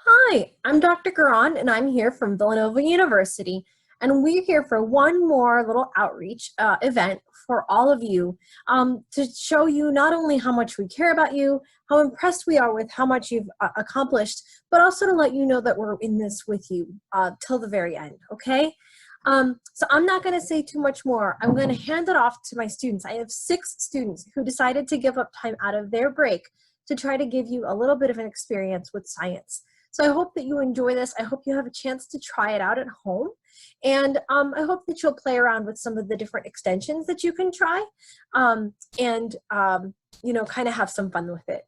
Hi, I'm Dr. Guron, and I'm here from Villanova University. And we're here for one more little outreach event for all of you to show you not only how much we care about you, how impressed we are with how much you've accomplished, but also to let you know that we're in this with you till the very end, okay? So I'm not going to say too much more. I'm going to hand it off to my students. I have 6 students who decided to give up time out of their break to try to give you a little bit of an experience with science. So I hope that you enjoy this. I hope you have a chance to try it out at home. And I hope that you'll play around with some of the different extensions that you can try and kind of have some fun with it.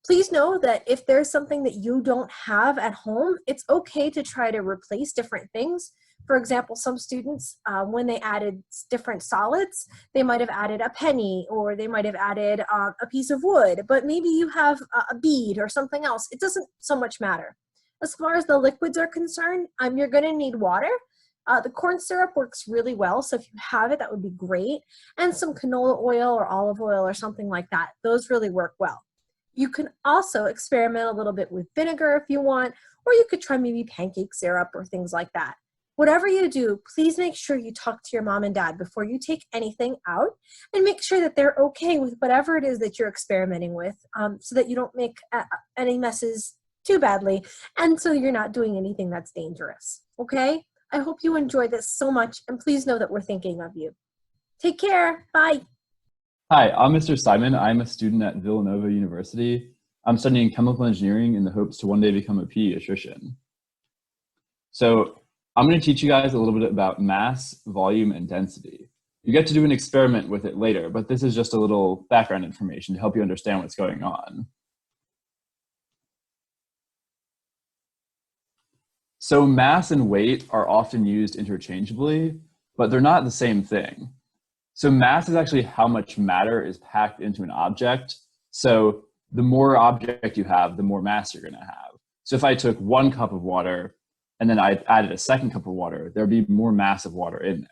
Please know that if there's something that you don't have at home, it's okay to try to replace different things. For example, some students, when they added different solids, they might have added a penny or they might have added a piece of wood, but maybe you have a bead or something else. It doesn't so much matter. As far as the liquids are concerned, you're going to need water. The corn syrup works really well, so if you have it, that would be great. And some canola oil or olive oil or something like that. Those really work well. You can also experiment a little bit with vinegar if you want, or you could try maybe pancake syrup or things like that. Whatever you do, please make sure you talk to your mom and dad before you take anything out and make sure that they're okay with whatever it is that you're experimenting with so that you don't make any messes too badly and so you're not doing anything that's dangerous, okay? I hope you enjoy this so much and please know that we're thinking of you. Take care, bye. Hi, I'm Mr. Simon. I'm a student at Villanova University. I'm studying chemical engineering in the hopes to one day become a pediatrician. So I'm going to teach you guys a little bit about mass, volume, and density. You get to do an experiment with it later, but this is just a little background information to help you understand what's going on. So mass and weight are often used interchangeably, but they're not the same thing. So mass is actually how much matter is packed into an object. So the more object you have, the more mass you're going to have. So if I took 1 cup of water and then I added a 2nd cup of water, there'd be more mass of water in there.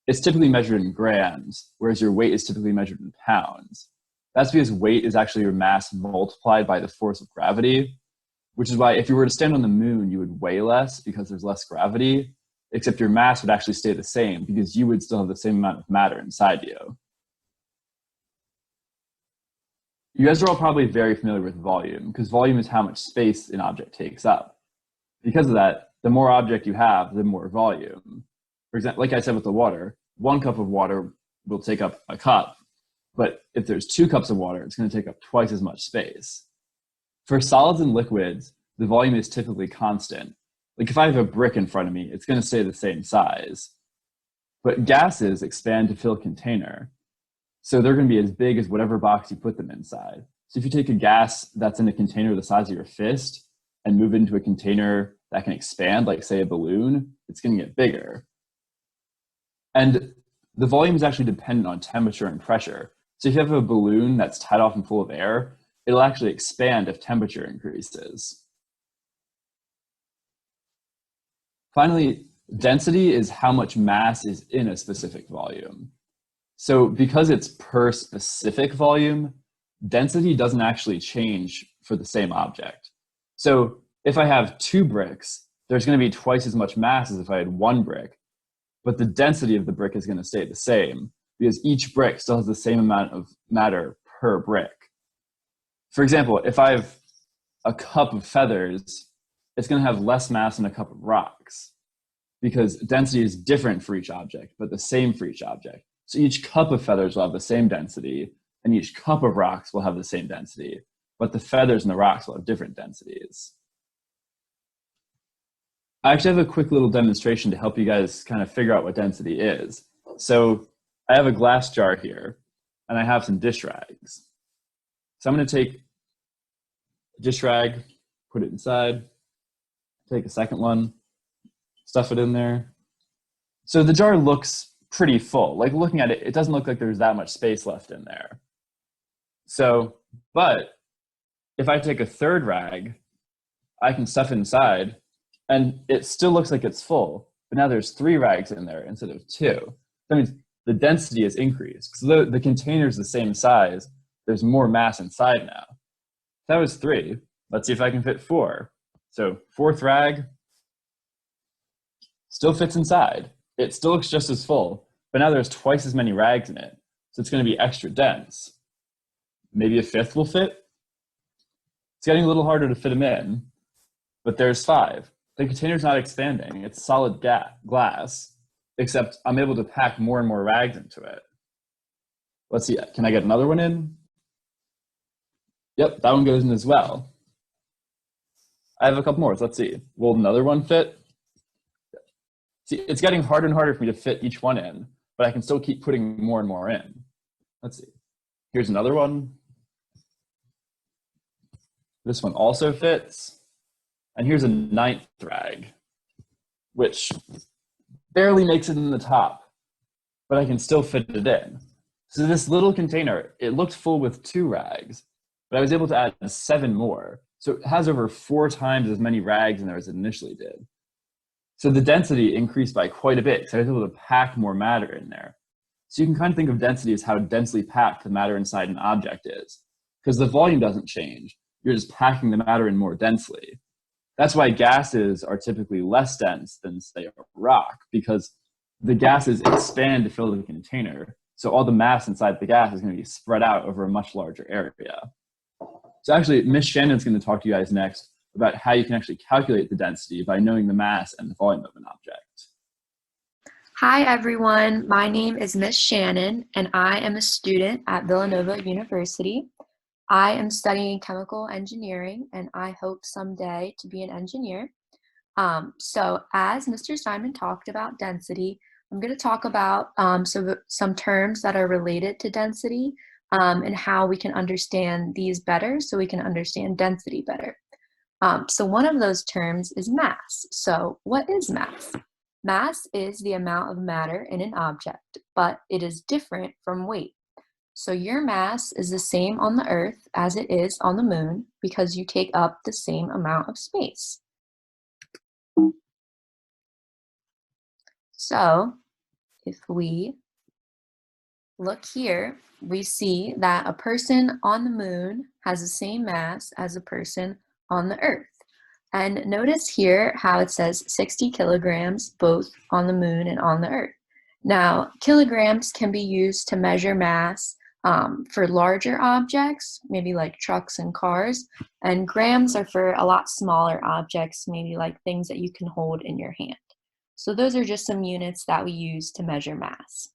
It's typically measured in grams, whereas your weight is typically measured in pounds. That's because weight is actually your mass multiplied by the force of gravity, which is why if you were to stand on the moon, you would weigh less because there's less gravity, except your mass would actually stay the same because you would still have the same amount of matter inside you. You guys are all probably very familiar with volume because volume is how much space an object takes up. Because of that, the more object you have, the more volume. For example, like I said with the water, 1 cup of water will take up a cup, but if there's 2 cups of water, it's going to take up twice as much space. For solids and liquids, the volume is typically constant. Like if I have a brick in front of me, it's going to stay the same size. But gases expand to fill a container. So they're going to be as big as whatever box you put them inside. So if you take a gas that's in a container the size of your fist and move it into a container that can expand, like say a balloon, it's going to get bigger. And the volume is actually dependent on temperature and pressure. So if you have a balloon that's tied off and full of air, it'll actually expand if temperature increases. Finally, density is how much mass is in a specific volume. So because it's per specific volume, density doesn't actually change for the same object. So if I have 2 bricks, there's going to be twice as much mass as if I had 1 brick, but the density of the brick is going to stay the same because each brick still has the same amount of matter per brick. For example, if I have a cup of feathers, it's going to have less mass than a cup of rocks because density is different for each object, but the same for each object. So each cup of feathers will have the same density, and each cup of rocks will have the same density, but the feathers and the rocks will have different densities. I actually have a quick little demonstration to help you guys kind of figure out what density is. So I have a glass jar here, and I have some dish rags. So I'm going to take a dish rag, put it inside, take a second one, stuff it in there. So the jar looks pretty full. Like looking at it, it doesn't look like there's that much space left in there. So, but if I take a third rag, I can stuff it inside and it still looks like it's full, but now there's 3 rags in there instead of 2. That means the density has increased. So the container is the same size, there's more mass inside now. That was 3. Let's see if I can fit 4. So fourth rag still fits inside. It still looks just as full, but now there's twice as many rags in it. So it's going to be extra dense. Maybe a fifth will fit. It's getting a little harder to fit them in, but there's five. The container's not expanding. It's solid glass, except I'm able to pack more and more rags into it. Let's see, can I get another one in? Yep, that one goes in as well. I have a couple more, so let's see. Will another one fit? See, it's getting harder and harder for me to fit each one in, but I can still keep putting more and more in. Let's see. Here's another one. This one also fits. And here's a ninth rag, which barely makes it in the top, but I can still fit it in. So this little container, it looked full with 2 rags, but I was able to add 7 more. So it has over 4 times as many rags in there as it initially did. So the density increased by quite a bit because I was able to pack more matter in there. So you can kind of think of density as how densely packed the matter inside an object is, because the volume doesn't change. You're just packing the matter in more densely. That's why gases are typically less dense than, say, a rock, because the gases expand to fill the container. So all the mass inside the gas is going to be spread out over a much larger area. So actually, Miss Shannon's going to talk to you guys next about how you can actually calculate the density by knowing the mass and the volume of an object. Hi everyone, my name is Miss Shannon and I am a student at Villanova University. I am studying chemical engineering and I hope someday to be an engineer. So as Mr. Simon talked about density, I'm going to talk about some terms that are related to density and how we can understand these better so we can understand density better. So one of those terms is mass. So what is mass? Mass is the amount of matter in an object, but it is different from weight. So your mass is the same on the Earth as it is on the moon because you take up the same amount of space. So if we look here, we see that a person on the moon has the same mass as a person on the Earth. And notice here how it says 60 kilograms both on the moon and on the Earth. Now, kilograms can be used to measure mass for larger objects, maybe like trucks and cars, and grams are for a lot smaller objects, maybe like things that you can hold in your hand. So those are just some units that we use to measure mass.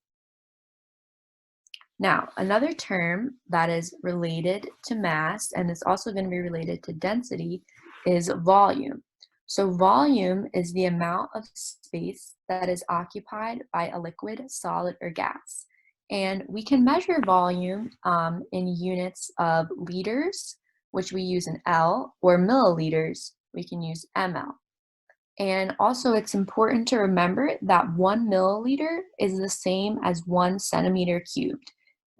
Now, another term that is related to mass, and it's also going to be related to density, is volume. So volume is the amount of space that is occupied by a liquid, solid, or gas. And we can measure volume in units of liters, which we use in L, or milliliters, we can use ml. And also it's important to remember that 1 milliliter is the same as 1 centimeter cubed.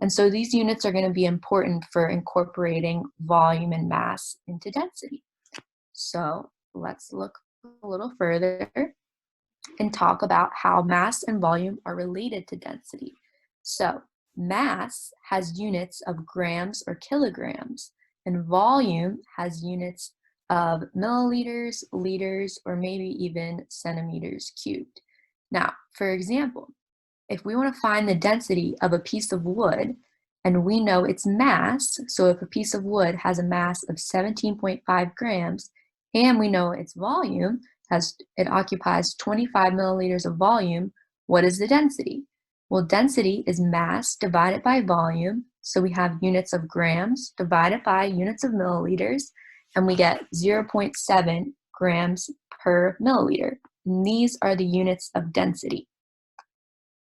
And so these units are going to be important for incorporating volume and mass into density. So let's look a little further and talk about how mass and volume are related to density. So mass has units of grams or kilograms, and volume has units of milliliters, liters, or maybe even centimeters cubed. Now, for example, if we want to find the density of a piece of wood, and we know its mass, so if a piece of wood has a mass of 17.5 grams, and we know its volume, it occupies 25 milliliters of volume, what is the density? Well, density is mass divided by volume, so we have units of grams divided by units of milliliters, and we get 0.7 grams per milliliter. And these are the units of density.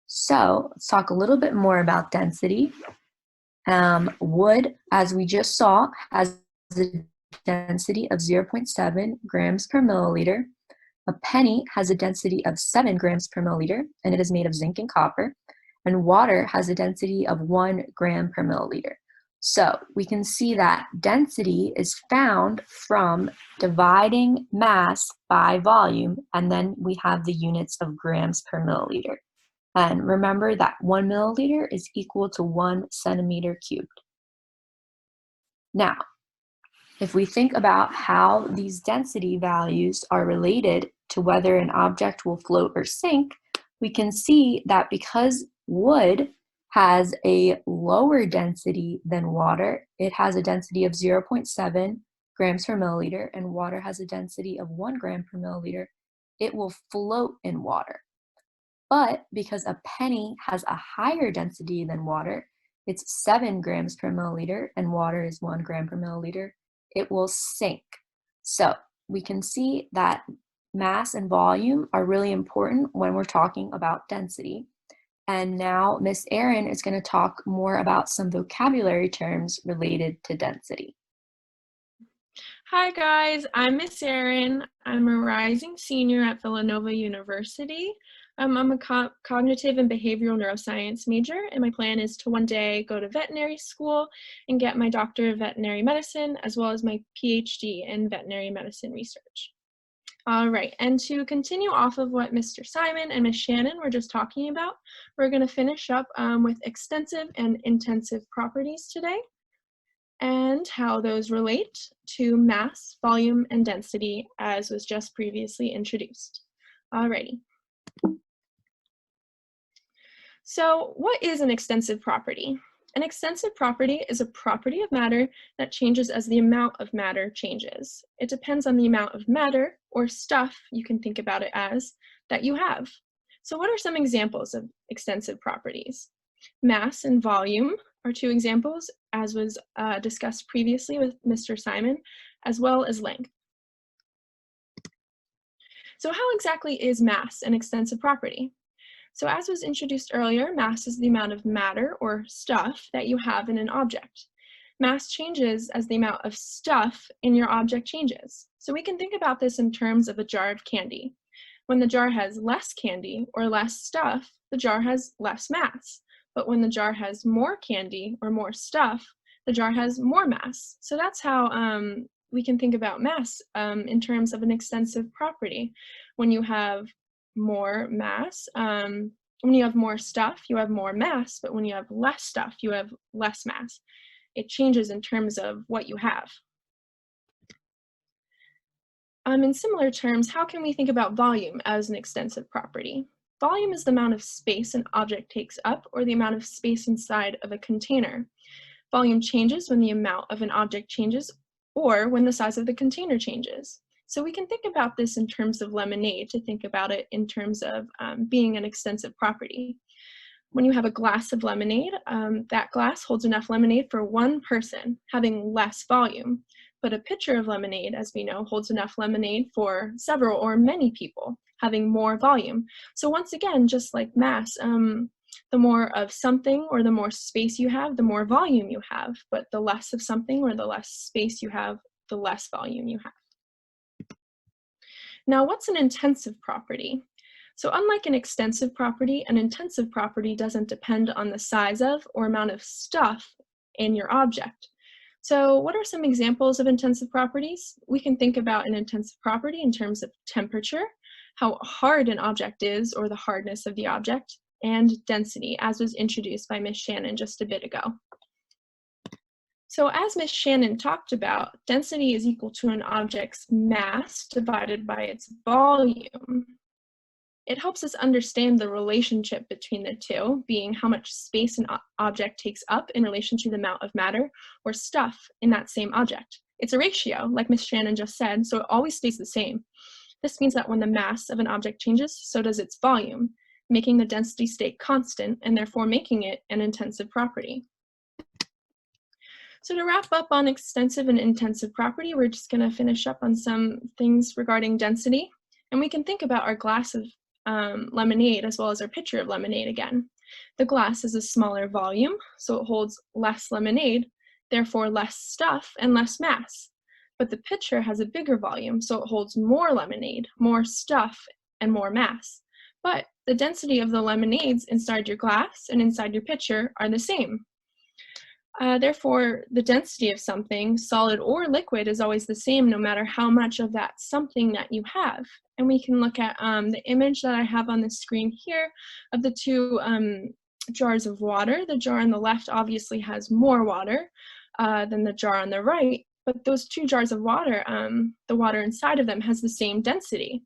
So let's talk a little bit more about density. Wood, as we just saw, has a density of 0.7 grams per milliliter. A penny has a density of 7 grams per milliliter, and it is made of zinc and copper. And water has a density of 1 gram per milliliter. So we can see that density is found from dividing mass by volume, and then we have the units of grams per milliliter. And remember that 1 milliliter is equal to 1 centimeter cubed. Now, If we think about how these density values are related to whether an object will float or sink, we can see that because wood has a lower density than water, it has a density of 0.7 grams per milliliter, and water has a density of 1 gram per milliliter, it will float in water. But because a penny has a higher density than water, it's 7 grams per milliliter, and water is 1 gram per milliliter, it will sink. So we can see that mass and volume are really important when we're talking about density. And now Miss Erin is going to talk more about some vocabulary terms related to density. Hi guys, I'm Miss Erin. I'm a rising senior at Villanova University. I'm a cognitive and behavioral neuroscience major, and my plan is to one day go to veterinary school and get my doctorate of veterinary medicine, as well as my PhD in veterinary medicine research. All right, and to continue off of what Mr. Simon and Miss Shannon were just talking about, we're going to finish up with extensive and intensive properties today, and how those relate to mass, volume, and density, as was just previously introduced. Alrighty. So what is an extensive property? An extensive property is a property of matter that changes as the amount of matter changes. It depends on the amount of matter, or stuff, you can think about it as, that you have. So what are some examples of extensive properties? Mass and volume are two examples, as was discussed previously with Mr. Simon, as well as length. So how exactly is mass an extensive property? So as was introduced earlier, mass is the amount of matter or stuff that you have in an object. Mass changes as the amount of stuff in your object changes. So we can think about this in terms of a jar of candy. When the jar has less candy or less stuff, the jar has less mass. But when the jar has more candy or more stuff, the jar has more mass. So that's how we can think about mass in terms of an extensive property. When you have more mass, when you have more stuff, you have more mass, but when you have less stuff, you have less mass. It changes in terms of what you have. In similar terms, how can we think about volume as an extensive property? Volume is the amount of space an object takes up, or the amount of space inside of a container. Volume changes when the amount of an object changes, or when the size of the container changes. So we can think about this in terms of lemonade, to think about it in terms of being an extensive property. When you have a glass of lemonade, that glass holds enough lemonade for one person, having less volume. But a pitcher of lemonade, as we know, holds enough lemonade for several or many people, having more volume. So once again, just like mass, the more of something or the more space you have, the more volume you have. But the less of something or the less space you have, the less volume you have. Now, what's an intensive property? So unlike an extensive property, an intensive property doesn't depend on the size of or amount of stuff in your object. So what are some examples of intensive properties? We can think about an intensive property in terms of temperature, how hard an object is or the hardness of the object, and density, as was introduced by Ms. Shannon just a bit ago. So as Ms. Shannon talked about, density is equal to an object's mass divided by its volume. It helps us understand the relationship between the two, being how much space an object takes up in relation to the amount of matter or stuff in that same object. It's a ratio, like Ms. Shannon just said, so it always stays the same. This means that when the mass of an object changes, so does its volume, making the density stay constant and therefore making it an intensive property. So to wrap up on extensive and intensive property, we're just going to finish up on some things regarding density. And we can think about our glass of lemonade as well as our pitcher of lemonade again. The glass is a smaller volume, so it holds less lemonade, therefore less stuff and less mass. But the pitcher has a bigger volume, so it holds more lemonade, more stuff, and more mass. But the density of the lemonades inside your glass and inside your pitcher are the same. Therefore, the density of something, solid or liquid, is always the same no matter how much of that something that you have. And we can look at the image that I have on the screen here of the two jars of water. The jar on the left obviously has more water than the jar on the right, but those 2 jars of water, the water inside of them has the same density.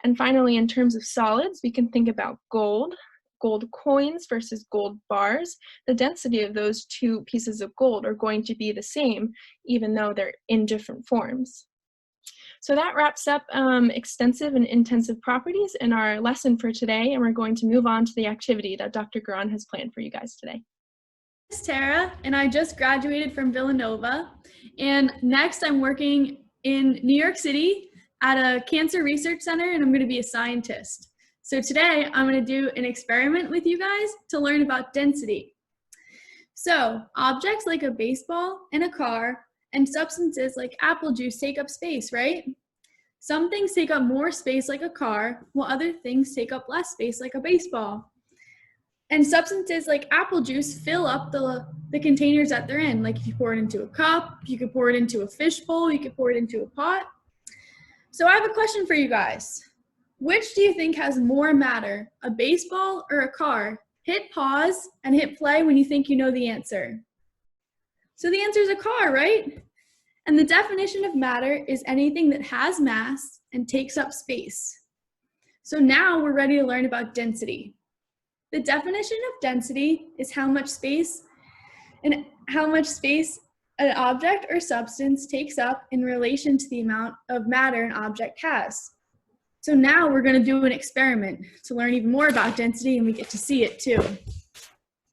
And finally, in terms of solids, we can think about gold coins versus gold bars. The density of those 2 pieces of gold are going to be the same, even though they're in different forms. So that wraps up extensive and intensive properties in our lesson for today, and we're going to move on to the activity that Dr. Guron has planned for you guys today. This is Tara, and I just graduated from Villanova, and next I'm working in New York City at a cancer research center, and I'm going to be a scientist. So today I'm going to do an experiment with you guys to learn about density. So objects like a baseball and a car and substances like apple juice take up space, right? Some things take up more space like a car, while other things take up less space like a baseball. And substances like apple juice fill up the containers that they're in. Like if you pour it into a cup, you could pour it into a fish bowl, you could pour it into a pot. So I have a question for you guys. Which do you think has more matter, a baseball or a car? Hit pause and hit play when you think you know the answer. So the answer is a car, right? And the definition of matter is anything that has mass and takes up space. So now we're ready to learn about density. The definition of density is how much space an object or substance takes up in relation to the amount of matter an object has. So now we're going to do an experiment to learn even more about density, and we get to see it too.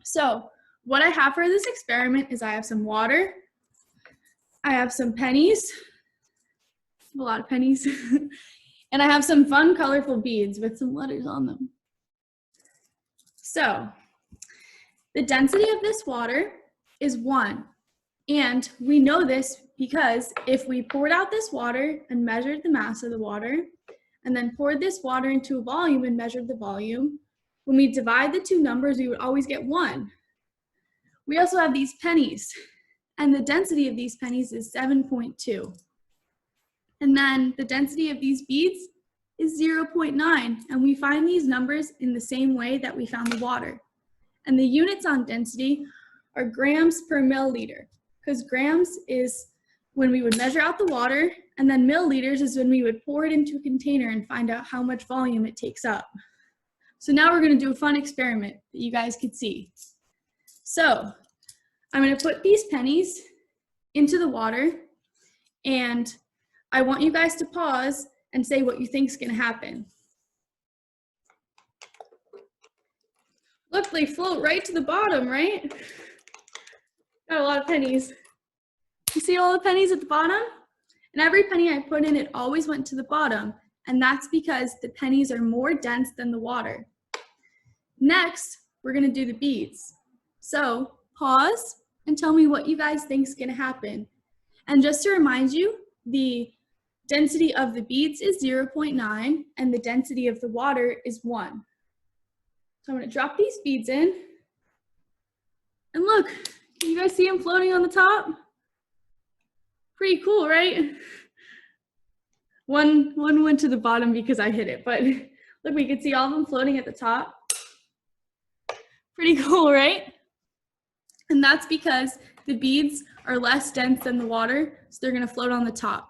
So what I have for this experiment is I have some water, I have some pennies, a lot of pennies, and I have some fun colorful beads with some letters on them. So the density of this water is 1, and we know this because if we poured out this water and measured the mass of the water, and then poured this water into a volume and measured the volume, when we divide the 2 numbers, we would always get 1. We also have these pennies, and the density of these pennies is 7.2. And then the density of these beads is 0.9, and we find these numbers in the same way that we found the water. And the units on density are grams per milliliter, because grams is when we would measure out the water, and then milliliters is when we would pour it into a container and find out how much volume it takes up. So now we're going to do a fun experiment that you guys could see. So I'm going to put these pennies into the water, and I want you guys to pause and say what you think is going to happen. Look, they float right to the bottom, right? Got a lot of pennies. You see all the pennies at the bottom? And every penny I put in, it always went to the bottom, and that's because the pennies are more dense than the water. Next, we're going to do the beads. So pause and tell me what you guys think is going to happen. And just to remind you, the density of the beads is 0.9, and the density of the water is 1. So I'm going to drop these beads in, and look, can you guys see them floating on the top? Pretty cool, right? One went to the bottom because I hit it, but look, we can see all of them floating at the top. Pretty cool, right? And that's because the beads are less dense than the water, so they're gonna float on the top.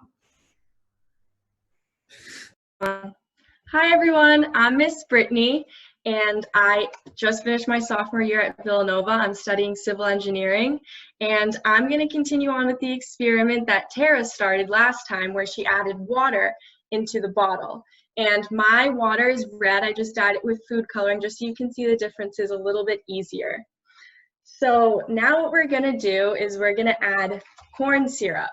Hi everyone, I'm Miss Brittany, and I just finished my sophomore year at Villanova. I'm studying civil engineering, and I'm going to continue on with the experiment that Tara started last time, where she added water into the bottle. And my water is red. I just dyed it with food coloring just so you can see the differences a little bit easier. So now what we're going to do is we're going to add corn syrup.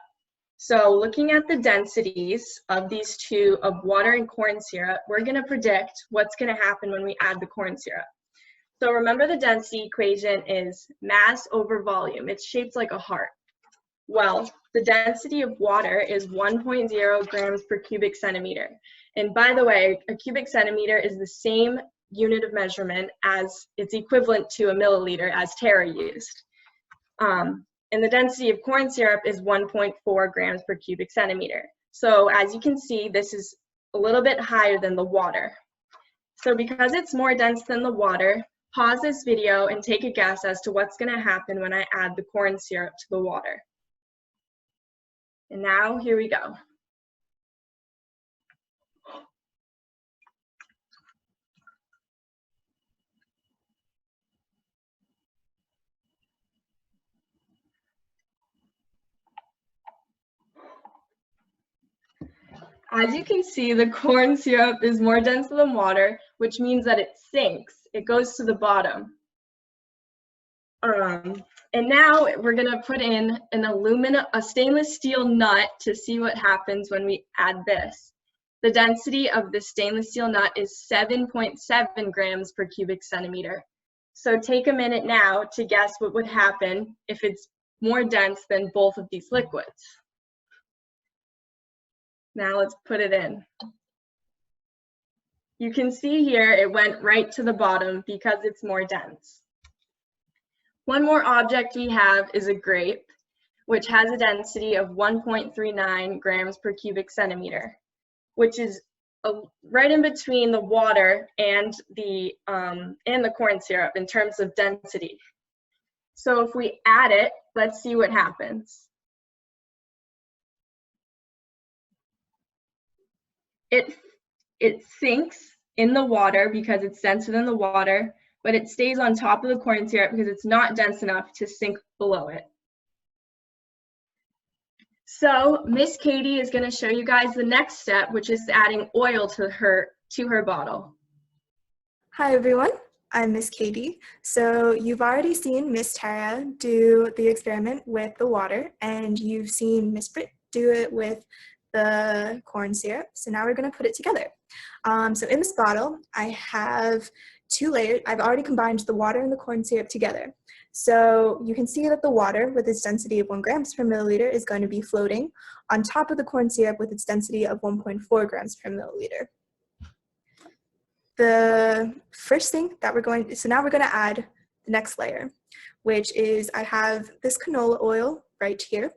So looking at the densities of these two, of water and corn syrup, we're going to predict what's going to happen when we add the corn syrup. So remember, the density equation is mass over volume. It's shaped like a heart. Well, the density of water is 1.0 grams per cubic centimeter. And by the way, a cubic centimeter is the same unit of measurement as, it's equivalent to a milliliter, as Tara used. And the density of corn syrup is 1.4 grams per cubic centimeter. So as you can see, this is a little bit higher than the water. So because it's more dense than the water, pause this video and take a guess as to what's going to happen when I add the corn syrup to the water. And now here we go. As you can see, the corn syrup is more dense than water, which means that it sinks. It goes to the bottom. And now we're gonna put in a stainless steel nut to see what happens when we add this. The density of the stainless steel nut is 7.7 grams per cubic centimeter. So take a minute now to guess what would happen if it's more dense than both of these liquids. Now let's put it in. You can see here it went right to the bottom because it's more dense. One more object we have is a grape, which has a density of 1.39 grams per cubic centimeter, which is right in between the water and the corn syrup in terms of density. So if we add it, let's see what happens. It sinks in the water because it's denser than the water, but it stays on top of the corn syrup because it's not dense enough to sink below it. So Miss Katie is going to show you guys the next step, which is adding oil to her bottle. Hi everyone, I'm Miss Katie. So you've already seen Miss Tara do the experiment with the water, and you've seen Miss Britt do it with the corn syrup. So now we're going to put it together. So in this bottle, I have 2 layers. I've already combined the water and the corn syrup together. So you can see that the water with its density of 1 grams per milliliter is going to be floating on top of the corn syrup with its density of 1.4 grams per milliliter. The first thing that so now we're going to add the next layer, which is I have this canola oil right here.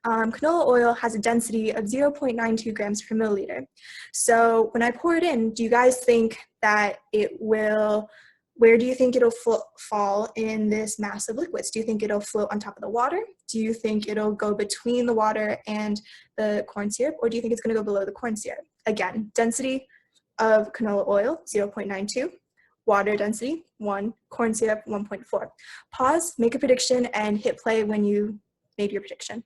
Canola oil has a density of 0.92 grams per milliliter. So when I pour it in, do you guys think that where do you think it'll fall in this mass of liquids? Do you think it'll float on top of the water? Do you think it'll go between the water and the corn syrup? Or do you think it's going to go below the corn syrup? Again, density of canola oil, 0.92. Water density, 1. Corn syrup, 1.4. Pause, make a prediction, and hit play when you made your prediction.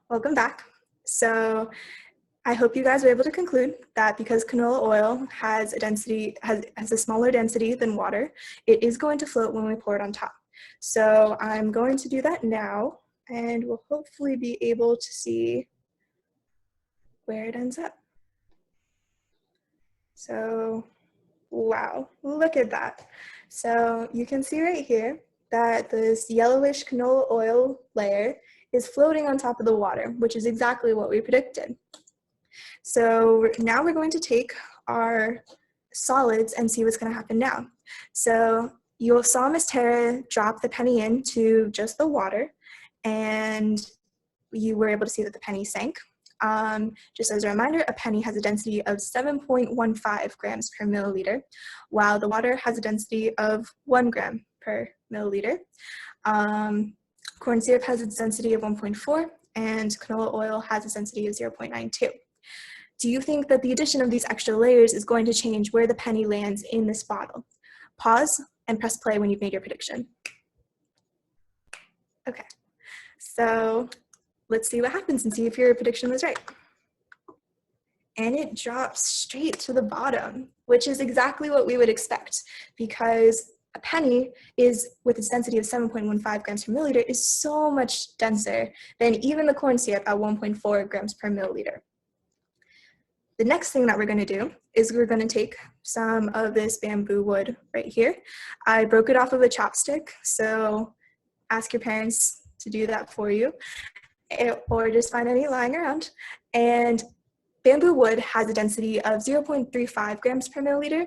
Welcome back. So I hope you guys were able to conclude that because canola oil has a smaller density than water, it is going to float when we pour it on top. So I'm going to do that now, and we'll hopefully be able to see where it ends up. So, wow, look at that. So you can see right here that this yellowish canola oil layer is floating on top of the water, which is exactly what we predicted. So now we're going to take our solids and see what's going to happen now. So you saw Miss Tara drop the penny into just the water, and you were able to see that the penny sank. Just as a reminder, a penny has a density of 7.15 grams per milliliter, while the water has a density of 1 gram per milliliter. Corn syrup has its density of 1.4, and canola oil has a density of 0.92. Do you think that the addition of these extra layers is going to change where the penny lands in this bottle? Pause and press play when you've made your prediction. Okay, so let's see what happens and see if your prediction was right. And it drops straight to the bottom, which is exactly what we would expect, because a penny is, with its density of 7.15 grams per milliliter, is so much denser than even the corn syrup at 1.4 grams per milliliter. The next thing that we're going to do is we're going to take some of this bamboo wood right here. I broke it off of a chopstick, so ask your parents to do that for you, or just find any lying around. And bamboo wood has a density of 0.35 grams per milliliter.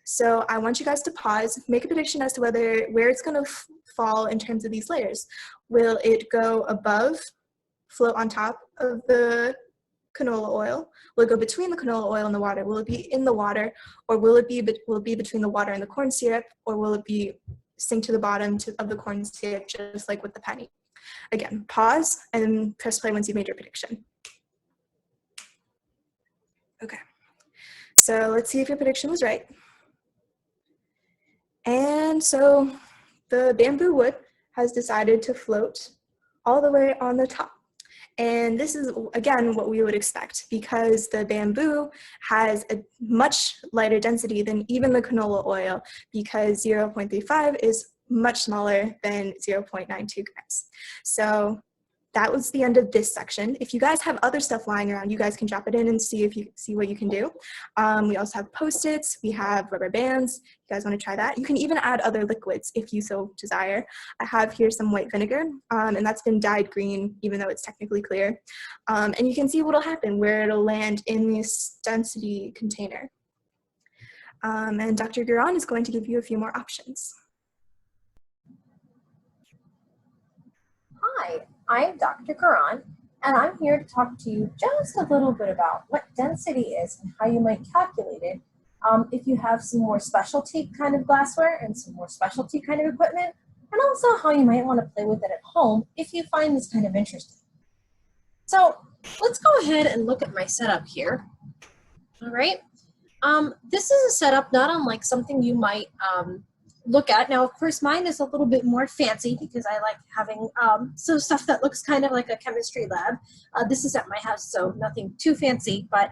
So I want you guys to pause, make a prediction as to where it's going to fall in terms of these layers. Will it go above, float on top of the canola oil? Will it go between the canola oil and the water? Will it be in the water, or will it be between the water and the corn syrup, or will it be sink to the bottom of the corn syrup, just like with the penny? again, pause and press play once you've made your prediction. Okay, so let's see if your prediction was right. And so the bamboo wood has decided to float all the way on the top. And this is, again, what we would expect because the bamboo has a much lighter density than even the canola oil because 0.35 is much smaller than 0.92 grams. So that was the end of this section. If you guys have other stuff lying around, you guys can drop it in and see if you see what you can do. We also have Post-its, we have rubber bands. If you guys want to try that. You can even add other liquids if you so desire. I have here some white vinegar, and that's been dyed green, even though it's technically clear. And you can see what'll happen, where it'll land in this density container. And Dr. Guron is going to give you a few more options. Hi, I'm Dr. Guron, and I'm here to talk to you just a little bit about what density is and how you might calculate it if you have some more specialty kind of glassware and some more specialty kind of equipment, and also how you might want to play with it at home if you find this kind of interesting. So let's go ahead and look at my setup here. All right. This is a setup not unlike something you might look at. Now, of course, mine is a little bit more fancy because I like having some stuff that looks kind of like a chemistry lab. This is at my house, so nothing too fancy, but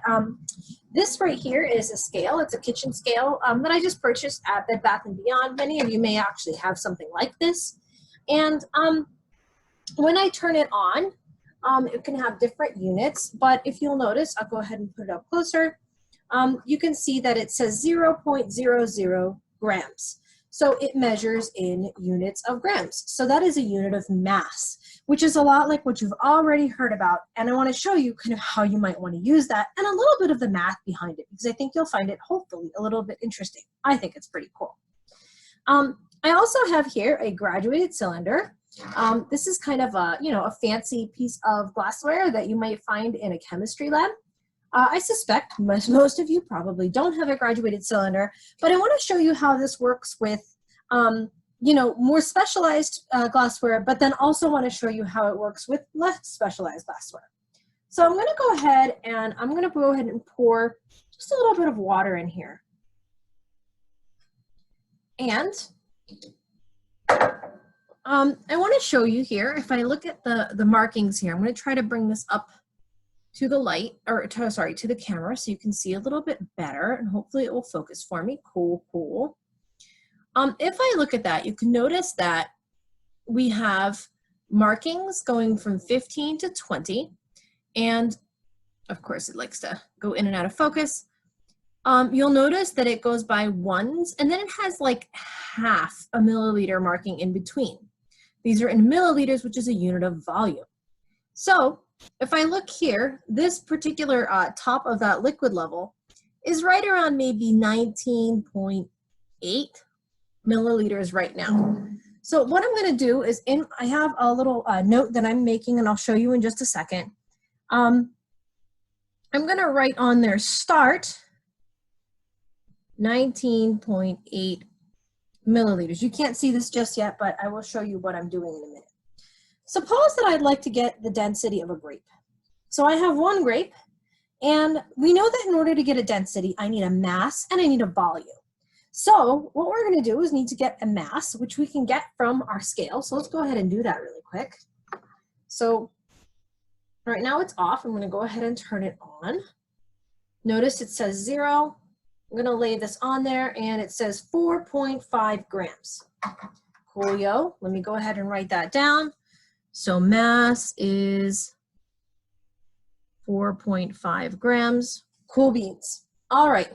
this right here is a scale. It's a kitchen scale that I just purchased at Bed Bath & Beyond. Many of you may actually have something like this. And when I turn it on, it can have different units, but if you'll notice, I'll go ahead and put it up closer. You can see that it says 0.00 grams. So it measures in units of grams. So that is a unit of mass, which is a lot like what you've already heard about. And I want to show you kind of how you might want to use that and a little bit of the math behind it, because I think you'll find it hopefully a little bit interesting. I think it's pretty cool. I also have here a graduated cylinder. This is kind of a, a fancy piece of glassware that you might find in a chemistry lab. I suspect most of you probably don't have a graduated cylinder, but I want to show you how this works with, more specialized glassware, but then also want to show you how it works with less specialized glassware. So I'm going to go ahead and pour just a little bit of water in here. And I want to show you here, if I look at the markings here, I'm going to try to bring this up to the light, or to the camera so you can see a little bit better, and hopefully it will focus for me. Cool. If I look at that, you can notice that we have markings going from 15 to 20, and of course it likes to go in and out of focus. You'll notice that it goes by ones, and then it has like half a milliliter marking in between. These are in milliliters, which is a unit of volume. So if I look here, this particular top of that liquid level is right around maybe 19.8 milliliters right now. So what I'm going to do is, I have a little note that I'm making, and I'll show you in just a second. I'm going to write on there start 19.8 milliliters. You can't see this just yet, but I will show you what I'm doing in a minute. Suppose that I'd like to get the density of a grape. So I have one grape, and we know that in order to get a density, I need a mass and I need a volume. So what we're going to do is need to get a mass, which we can get from our scale. So let's go ahead and do that really quick. So right now it's off. I'm going to go ahead and turn it on. Notice it says 0. I'm going to lay this on there, and it says 4.5 grams. Coolio. Let me go ahead and write that down. So mass is 4.5 grams. Cool beans. All right.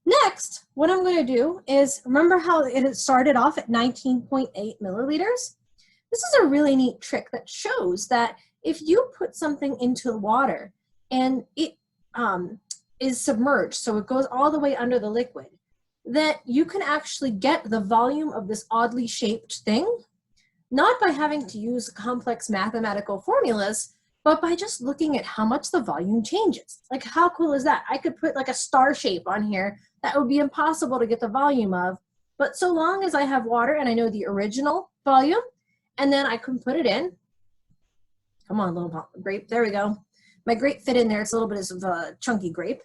Next, what I'm going to do is, remember how it started off at 19.8 milliliters? This is a really neat trick that shows that if you put something into water and it is submerged, so it goes all the way under the liquid, that you can actually get the volume of this oddly shaped thing, not by having to use complex mathematical formulas, but by just looking at how much the volume changes. Like, how cool is that? I could put like a star shape on here that would be impossible to get the volume of, but so long as I have water and I know the original volume, and then I can put it in, Come on, little grape. There we go. My grape fit in there. It's a little bit of a chunky grape.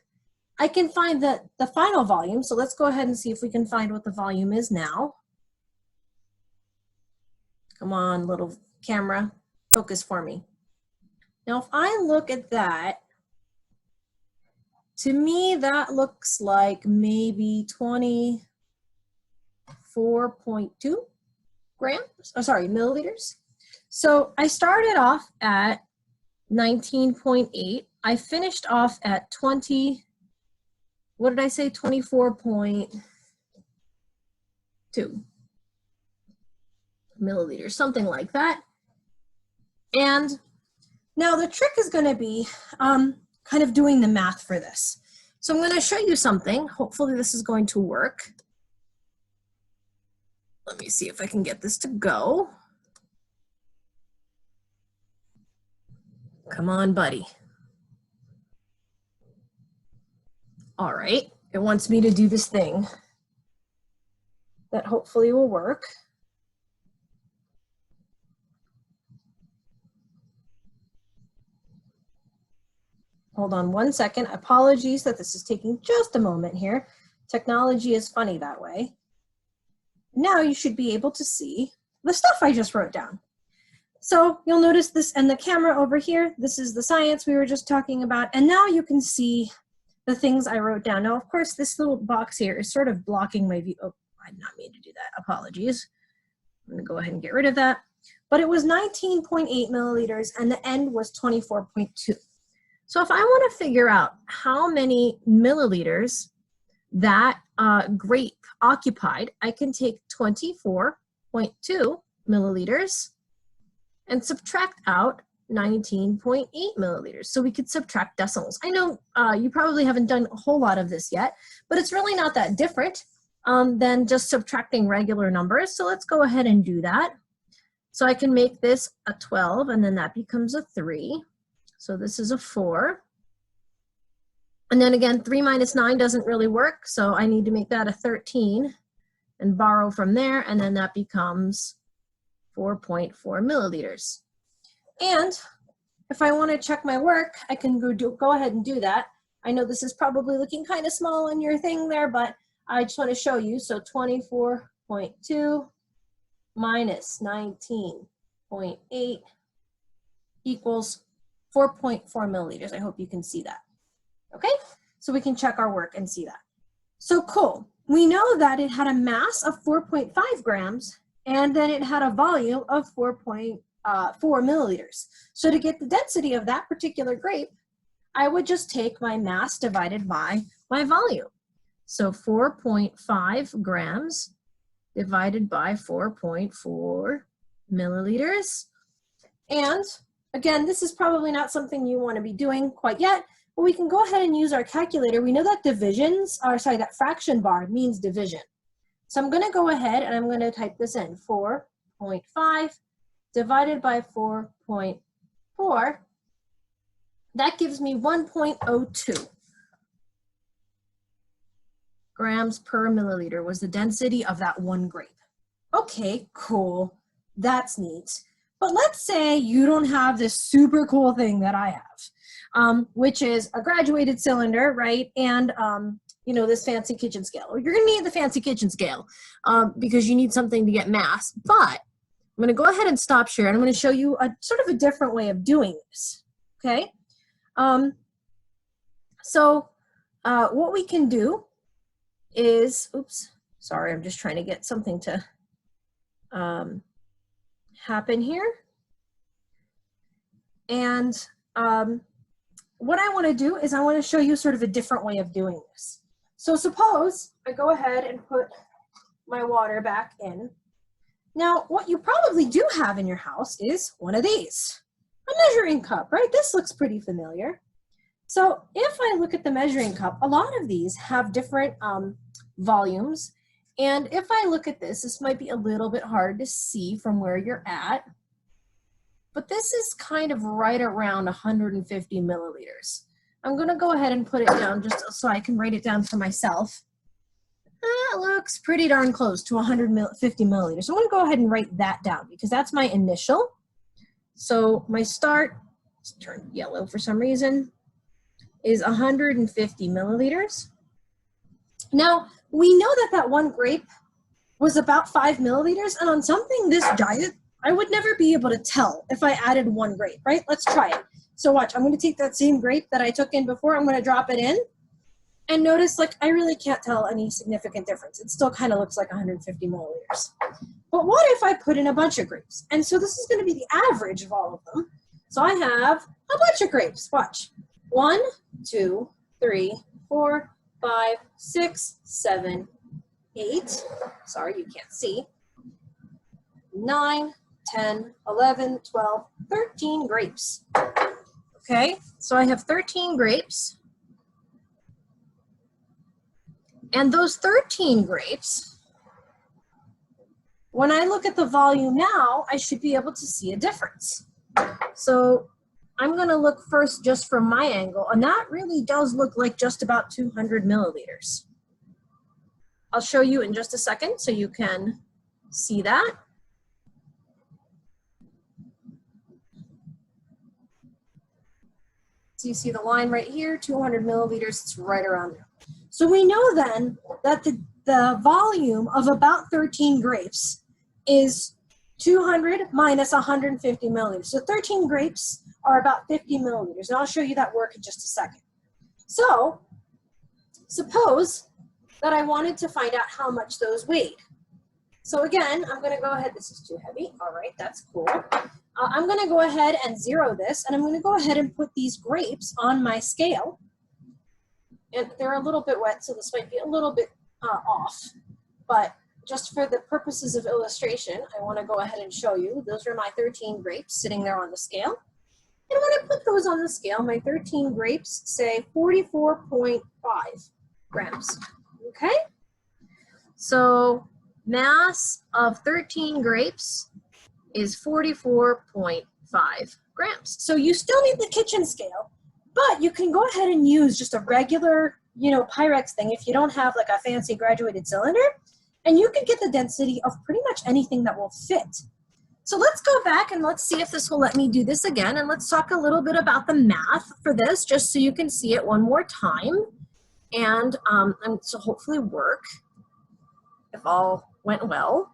I can find the final volume. So let's go ahead and see if we can find what the volume is now. Come on, little camera, focus for me. Now, if I look at that, to me, that looks like maybe 24.2 grams, oh, sorry, milliliters. So I started off at 19.8. I finished off at 20, what did I say, 24.2 milliliters, something like that. And now the trick is going to be kind of doing the math for this. So I'm going to show you something. Hopefully this is going to work. Let me see if I can get this to go. Come on, buddy. All right, it wants me to do this thing that hopefully will work. Hold on one second. Apologies that this is taking just a moment here. Technology is funny that way. Now you should be able to see the stuff I just wrote down. So you'll notice this and the camera over here. This is the science we were just talking about. And now you can see the things I wrote down. Now, of course, this little box here is sort of blocking my view. Oh, I did not mean to do that. Apologies. I'm going to go ahead and get rid of that. But it was 19.8 milliliters and the end was 24.2. So if I want to figure out how many milliliters that grape occupied, I can take 24.2 milliliters and subtract out 19.8 milliliters. So we could subtract decimals. I know you probably haven't done a whole lot of this yet, but it's really not that different than just subtracting regular numbers. So let's go ahead and do that. So I can make this a 12 and then that becomes a 3. So this is a 4. And then again, 3 minus 9 doesn't really work. So I need to make that a 13 and borrow from there. And then that becomes 4.4 milliliters. And if I want to check my work, I can go ahead and do that. I know this is probably looking kind of small on your thing there, but I just want to show you. So 24.2 minus 19.8 equals 4.4 milliliters. I hope you can see that. Okay, so we can check our work and see that. So cool. We know that it had a mass of 4.5 grams and then it had a volume of 4.4 milliliters. So to get the density of that particular grape, I would just take my mass divided by my volume. So 4.5 grams divided by 4.4 milliliters. And again, this is probably not something you want to be doing quite yet, but we can go ahead and use our calculator. We know that that fraction bar means division. So I'm going to go ahead and I'm going to type this in, 4.5 divided by 4.4. That gives me 1.02 grams per milliliter was the density of that one grape. Okay, cool. That's neat. But let's say you don't have this super cool thing that I have, which is a graduated cylinder, right? And, you know, this fancy kitchen scale. You're going to need the fancy kitchen scale because you need something to get mass. But I'm going to go ahead and stop share, and I'm going to show you a sort of a different way of doing this, okay? What we can do is, oops, sorry, I'm just trying to get something to happen here. And what I want to do is I want to show you sort of a different way of doing this. So suppose I go ahead and put my water back in. Now, what you probably do have in your house is one of these, a measuring cup, right? This looks pretty familiar. So if I look at the measuring cup, a lot of these have different volumes. And if I look at this, this might be a little bit hard to see from where you're at, but this is kind of right around 150 milliliters. I'm going to go ahead and put it down just so I can write it down for myself. That looks pretty darn close to 150 milliliters. So I'm going to go ahead and write that down because that's my initial. So my start, it's turned yellow for some reason, is 150 milliliters. Now, we know that that one grape was about 5 milliliters, and on something this giant, I would never be able to tell if I added one grape, right? Let's try it. So watch, I'm gonna take that same grape that I took in before, I'm gonna drop it in, and notice, like, I really can't tell any significant difference. It still kind of looks like 150 milliliters. But what if I put in a bunch of grapes? And so this is gonna be the average of all of them. So I have a bunch of grapes, watch. 1, 2, 3, 4, 5, 6, 7, 8, sorry, you can't see, 9, 10, 11, 12, 13 grapes. Okay, so I have 13 grapes. And those 13 grapes, when I look at the volume now, I should be able to see a difference. So I'm going to look first just from my angle, and that really does look like just about 200 milliliters. I'll show you in just a second so you can see that. So you see the line right here, 200 milliliters, it's right around there. So we know then that the volume of about 13 grapes is 200 minus 150 milliliters. So 13 grapes are about 50 milliliters. And I'll show you that work in just a second. So suppose that I wanted to find out how much those weighed. So again, I'm going to go ahead. This is too heavy. All right, that's cool. I'm going to go ahead and zero this, and I'm going to go ahead and put these grapes on my scale. And they're a little bit wet, so this might be a little bit off. But just for the purposes of illustration, I want to go ahead and show you. Those are my 13 grapes sitting there on the scale. And when I put those on the scale, my 13 grapes say 44.5 grams. Okay? So mass of 13 grapes is 44.5 grams. So you still need the kitchen scale, but you can go ahead and use just a regular, Pyrex thing if you don't have like a fancy graduated cylinder, and you can get the density of pretty much anything that will fit. So let's go back and let's see if this will let me do this again, and let's talk a little bit about the math for this, just so you can see it one more time, and so hopefully work if all went well.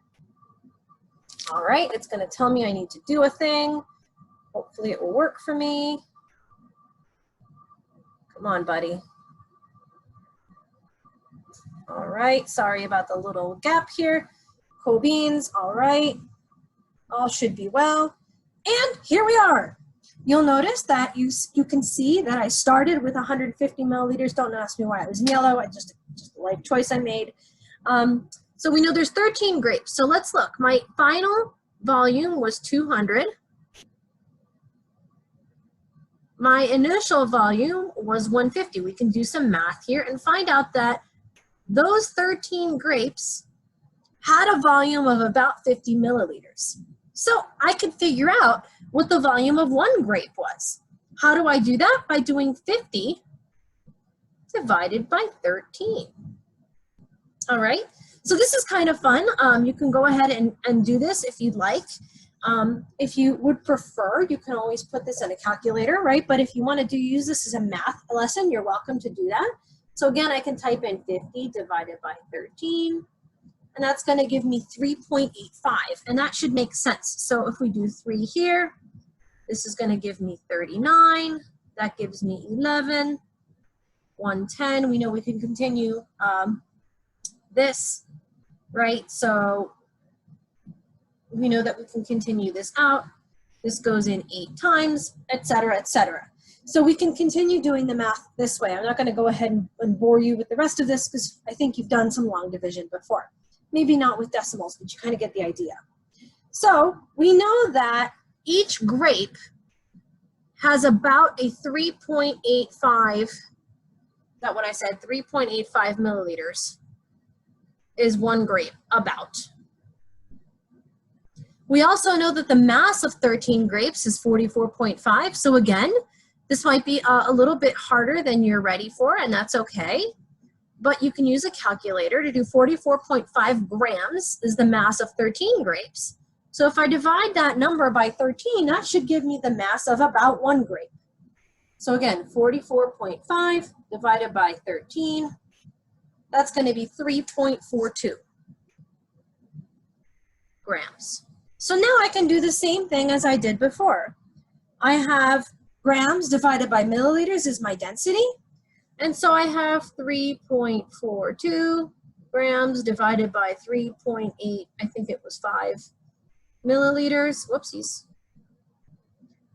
All right, it's going to tell me I need to do a thing. Hopefully it will work for me. Come on, buddy. All right, sorry about the little gap here. Cool beans, all right. All should be well. And here we are. You'll notice that you can see that I started with 150 milliliters. Don't ask me why it was in yellow. I just a life choice I made. So we know there's 13 grapes. So let's look. My final volume was 200. My initial volume was 150. We can do some math here and find out that those 13 grapes had a volume of about 50 milliliters. So I could figure out what the volume of one grape was. How do I do that? By doing 50 divided by 13. All right. So this is kind of fun. You can go ahead and do this if you'd like. If you would prefer, you can always put this in a calculator, right? But if you want to use this as a math lesson, you're welcome to do that. So again, I can type in 50 divided by 13, and that's going to give me 3.85, and that should make sense. So if we do 3 here, this is going to give me 39. That gives me 11, 110. We know we can continue this, right? So we know that we can continue this out. This goes in 8 times, et cetera, et cetera. So we can continue doing the math this way. I'm not going to go ahead and bore you with the rest of this because I think you've done some long division before. Maybe not with decimals, but you kind of get the idea. So we know that each grape has about a 3.85, that what I said, 3.85 milliliters is one grape, about. We also know that the mass of 13 grapes is 44.5. So again, this might be a little bit harder than you're ready for, and that's okay. But you can use a calculator to do 44.5 grams is the mass of 13 grapes. So if I divide that number by 13, that should give me the mass of about 1 grape. So again, 44.5 divided by 13, that's going to be 3.42 grams. So now I can do the same thing as I did before. I have grams divided by milliliters is my density. And so I have 3.42 grams divided by 3.8, I think it was 5 milliliters. Whoopsies.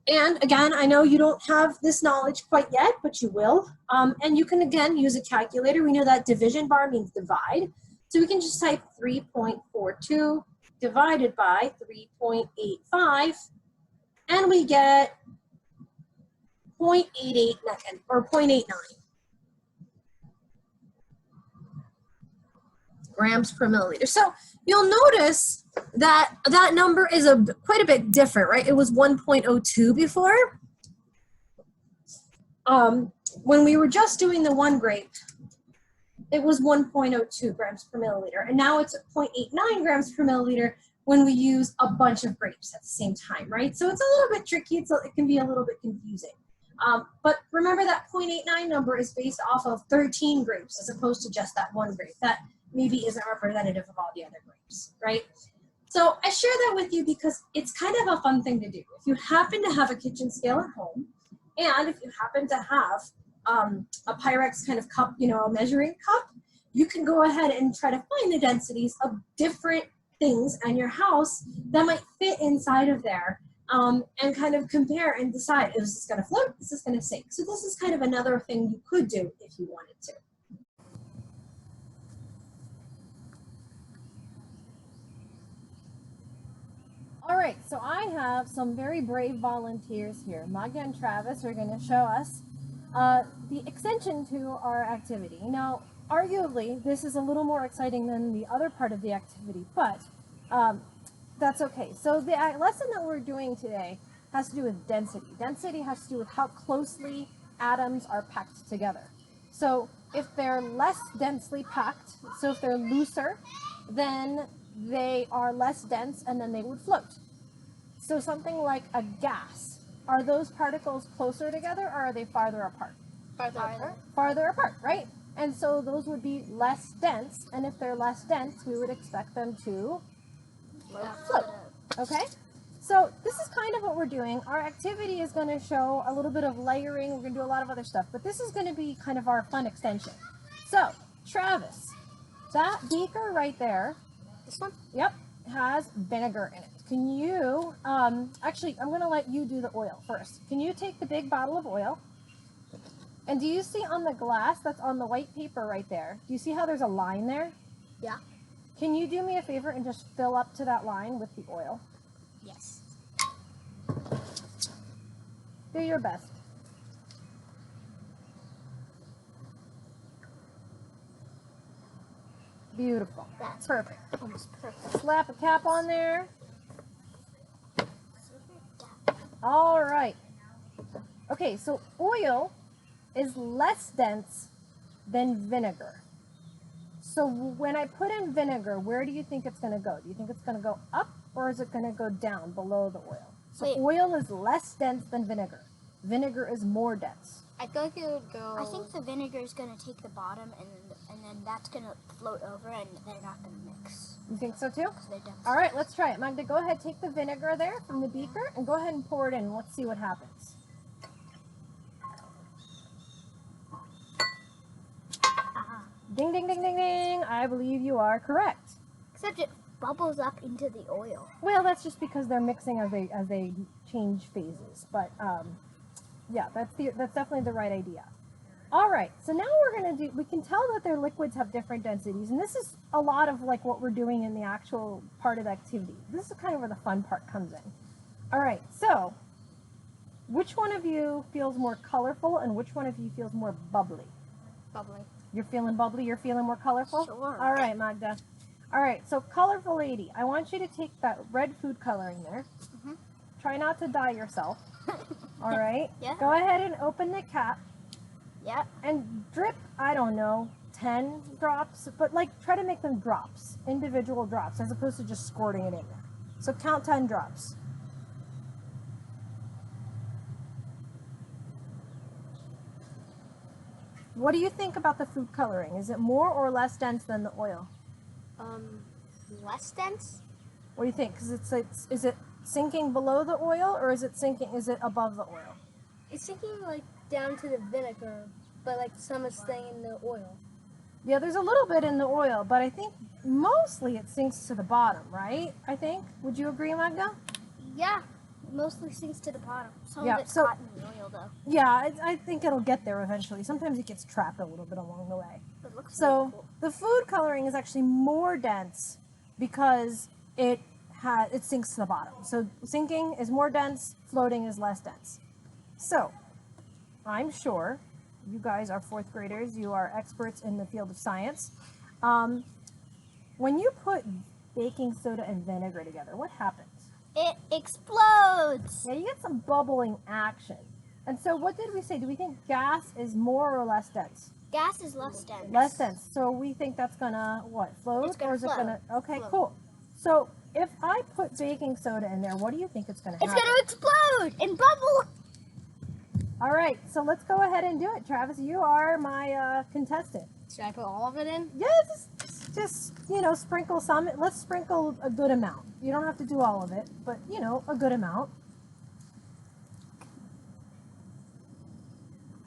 And again, I know you don't have this knowledge quite yet, but you will. And you can, again, use a calculator. We know that division bar means divide. So we can just type 3.42 divided by 3.85, and we get 0.88 or 0.89 grams per milliliter. So you'll notice that that number is quite a bit different, right? It was 1.02 before. When we were just doing the 1 grape, it was 1.02 grams per milliliter, and now it's 0.89 grams per milliliter when we use a bunch of grapes at the same time, right? So it's a little bit tricky, it can be a little bit confusing. But remember that 0.89 number is based off of 13 grapes as opposed to just that 1 grape. That maybe isn't representative of all the other grapes, right? So I share that with you because it's kind of a fun thing to do. If you happen to have a kitchen scale at home, and if you happen to have a Pyrex kind of cup, you know, a measuring cup, you can go ahead and try to find the densities of different things in your house that might fit inside of there, and kind of compare and decide, is this going to float? Is this going to sink? So this is kind of another thing you could do if you wanted to. All right, so I have some very brave volunteers here. Magda and Travis are going to show us the extension to our activity. Now, arguably, this is a little more exciting than the other part of the activity, but that's okay. So the lesson that we're doing today has to do with density. Density has to do with how closely atoms are packed together. So if they're less densely packed, so if they're looser, then they are less dense and then they would float. So something like a gas, are those particles closer together or are they farther apart? Farther apart. Farther apart, right? And so those would be less dense, and if they're less dense, we would expect them to float. Okay? So this is kind of what we're doing. Our activity is going to show a little bit of layering. We're going to do a lot of other stuff, but this is going to be kind of our fun extension. So, Travis, that beaker right there, This one? yep, has vinegar in it. Can you, actually, I'm going to let you do the oil first. Can you take the big bottle of oil? And do you see on the glass that's on the white paper right there, do you see how there's a line there? Yeah. Can you do me a favor and just fill up to that line with the oil? Yes. Do your best. Beautiful. That's Perfect. almost perfect. Slap a cap on there. All right. Okay, so oil is less dense than vinegar. So when I put in vinegar, where do you think it's going to go? Do you think it's going to go up or is it going to go down below the oil? So Wait. oil is less dense than vinegar. Vinegar is more dense. I feel like it would go. I think the vinegar is going to take the bottom, and then that's going to float over, and they're not going to mix. You think so too? 'Cause they're dense. All right, let's try it. Magda, go ahead, take the vinegar there from the beaker and go ahead and pour it in. Let's see what happens. Ding, ding, ding, ding, ding. I believe you are correct. Except it bubbles up into the oil. Well, that's just because they're mixing as they change phases. But yeah, that's definitely the right idea. All right, so now we can tell that their liquids have different densities, and this is a lot of like what we're doing in the actual part of the activity. This is kind of where the fun part comes in. All right, so which one of you feels more colorful and which one of you feels more bubbly? Bubbly. You're feeling bubbly, you're feeling more colorful? Sure. All right, Magda. All right, so colorful lady, I want you to take that red food coloring there. Mhm. Try not to dye yourself. All right? Yeah. Go ahead and open the cap Yeah. and drip, I don't know, 10 drops, but like try to make them drops, individual drops, as opposed to just squirting it in there. So count 10 drops. What do you think about the food coloring? Is it more or less dense than the oil? Less dense? What do you think? Because is it sinking below the oil or is it above the oil? It's sinking like down to the vinegar, but like some is staying in the oil. Yeah, there's a little bit in the oil, but I think mostly it sinks to the bottom, right? I think. Would you agree, Magda? Yeah, mostly sinks to the bottom. Some Yeah, of it's so- caught in the oil though. Yeah, I think it'll get there eventually. Sometimes it gets trapped a little bit along the way. But it looks So really cool. the food coloring is actually more dense because it sinks to the bottom. So sinking is more dense, floating is less dense. So I'm sure you guys are fourth graders. You are experts in the field of science. When you put baking soda and vinegar together, what happens? It explodes! Yeah, you get some bubbling action. And so what did we say? Do we think gas is more or less dense? Gas is less dense. Less dense. So we think that's gonna, what, float? It's gonna or is it float. gonna, okay, Float. cool. So if I put baking soda in there, what do you think it's gonna It's happen? gonna explode and bubble! All right, so let's go ahead and do it. Travis, you are my contestant. Should I put all of it in? Yeah, just sprinkle some. Let's sprinkle a good amount. You don't have to do all of it, but a good amount.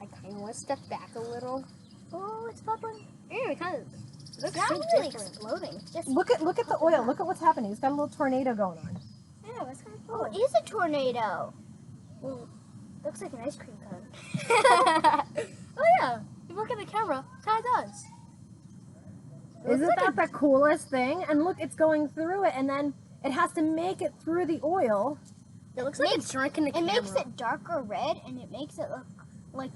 I kind of want to step back a little. Oh, it's bubbling. Ew, it kind of It's looks not so really different. exploding. It's just, Look at the oil. Look at what's happening. It's got a little tornado going on. Yeah, that's kind of oh, cool. it is a tornado. Well, Looks like an ice cream cone. oh yeah, if you look at the camera, it kind of does. Isn't that the coolest thing? And look, it's going through it, and then it has to make it through the oil. It looks like it's drinking the It camera. makes it darker red, and it makes it look like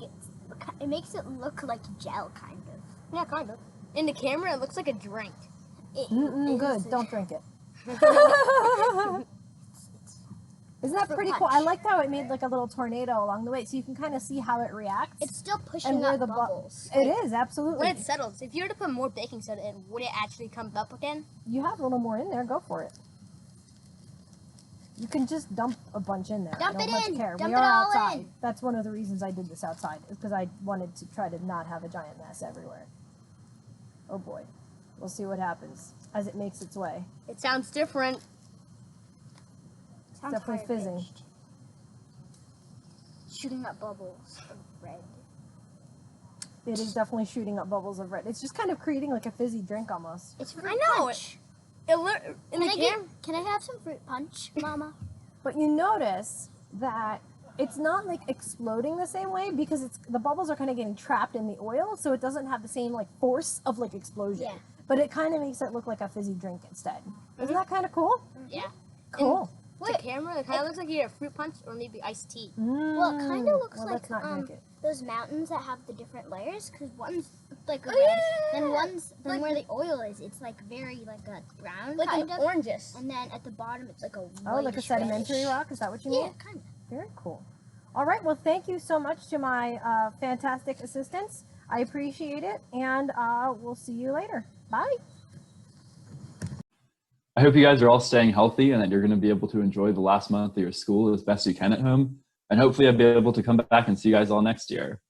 it makes it look like gel, kind of. Yeah, kind of. In the camera, it looks like a drink. Good. Don't drink it. Isn't that pretty cool? I liked how it made like a little tornado along the way, so you can kind of see how it reacts. It's still and pushing where up the bubbles. It is, absolutely. When it settles, if you were to put more baking soda in, would it actually come up again? You have a little more in there. Go for it. You can just dump a bunch in there. Dump I don't it much in. care. Dump We it are all outside. in. That's one of the reasons I did this outside, is because I wanted to try to not have a giant mess everywhere. Oh boy. We'll see what happens as it makes its way. It sounds different. Sounds Definitely fizzing. high-pitched. Shooting up bubbles of red. It is definitely shooting up bubbles of red. It's just kind of creating like a fizzy drink almost. It's fruit I know punch. In the camera. Can I have some fruit punch, Mama? But you notice that it's not like exploding the same way because the bubbles are kind of getting trapped in the oil, so it doesn't have the same like force of like explosion. Yeah. But it kind of makes it look like a fizzy drink instead. Isn't that kind of cool? Yeah. Cool. The camera, it kind of looks like either fruit punch or maybe iced tea. Well, it kind of looks well, like let's not drink it. those mountains that have the different layers, because one's like red, yeah. then one's Like- where the oil is, it's like very like a brown Like kind an of, oranges. and then at the bottom it's like a Oh, like a whitish sedimentary reddish. rock? Is that what you mean? Yeah, kind of. Very cool. All right. Well, thank you so much to my fantastic assistants. I appreciate it, and we'll see you later. Bye. I hope you guys are all staying healthy and that you're going to be able to enjoy the last month of your school as best you can at home. And hopefully I'll be able to come back and see you guys all next year.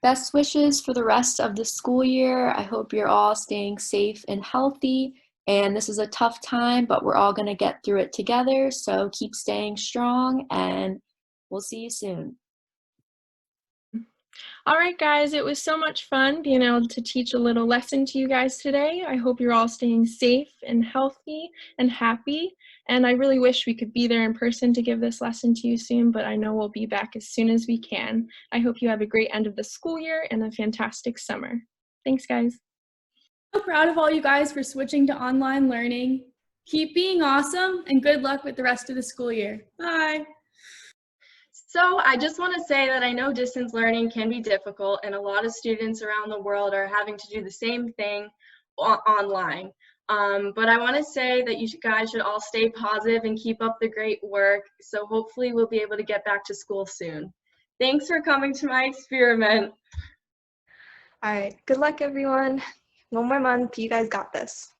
Best wishes for the rest of the school year. I hope you're all staying safe and healthy. And this is a tough time, but we're all going to get through it together. So keep staying strong, and we'll see you soon. All right, guys, it was so much fun being able to teach a little lesson to you guys today. I hope you're all staying safe and healthy and happy. And I really wish we could be there in person to give this lesson to you soon, but I know we'll be back as soon as we can. I hope you have a great end of the school year and a fantastic summer. Thanks, guys. So proud of all you guys for switching to online learning. Keep being awesome, and good luck with the rest of the school year. Bye. So I just want to say that I know distance learning can be difficult, and a lot of students around the world are having to do the same thing online. But I want to say that you guys should all stay positive and keep up the great work. So hopefully we'll be able to get back to school soon. Thanks for coming to my experiment. All right, good luck everyone. One more month, you guys got this.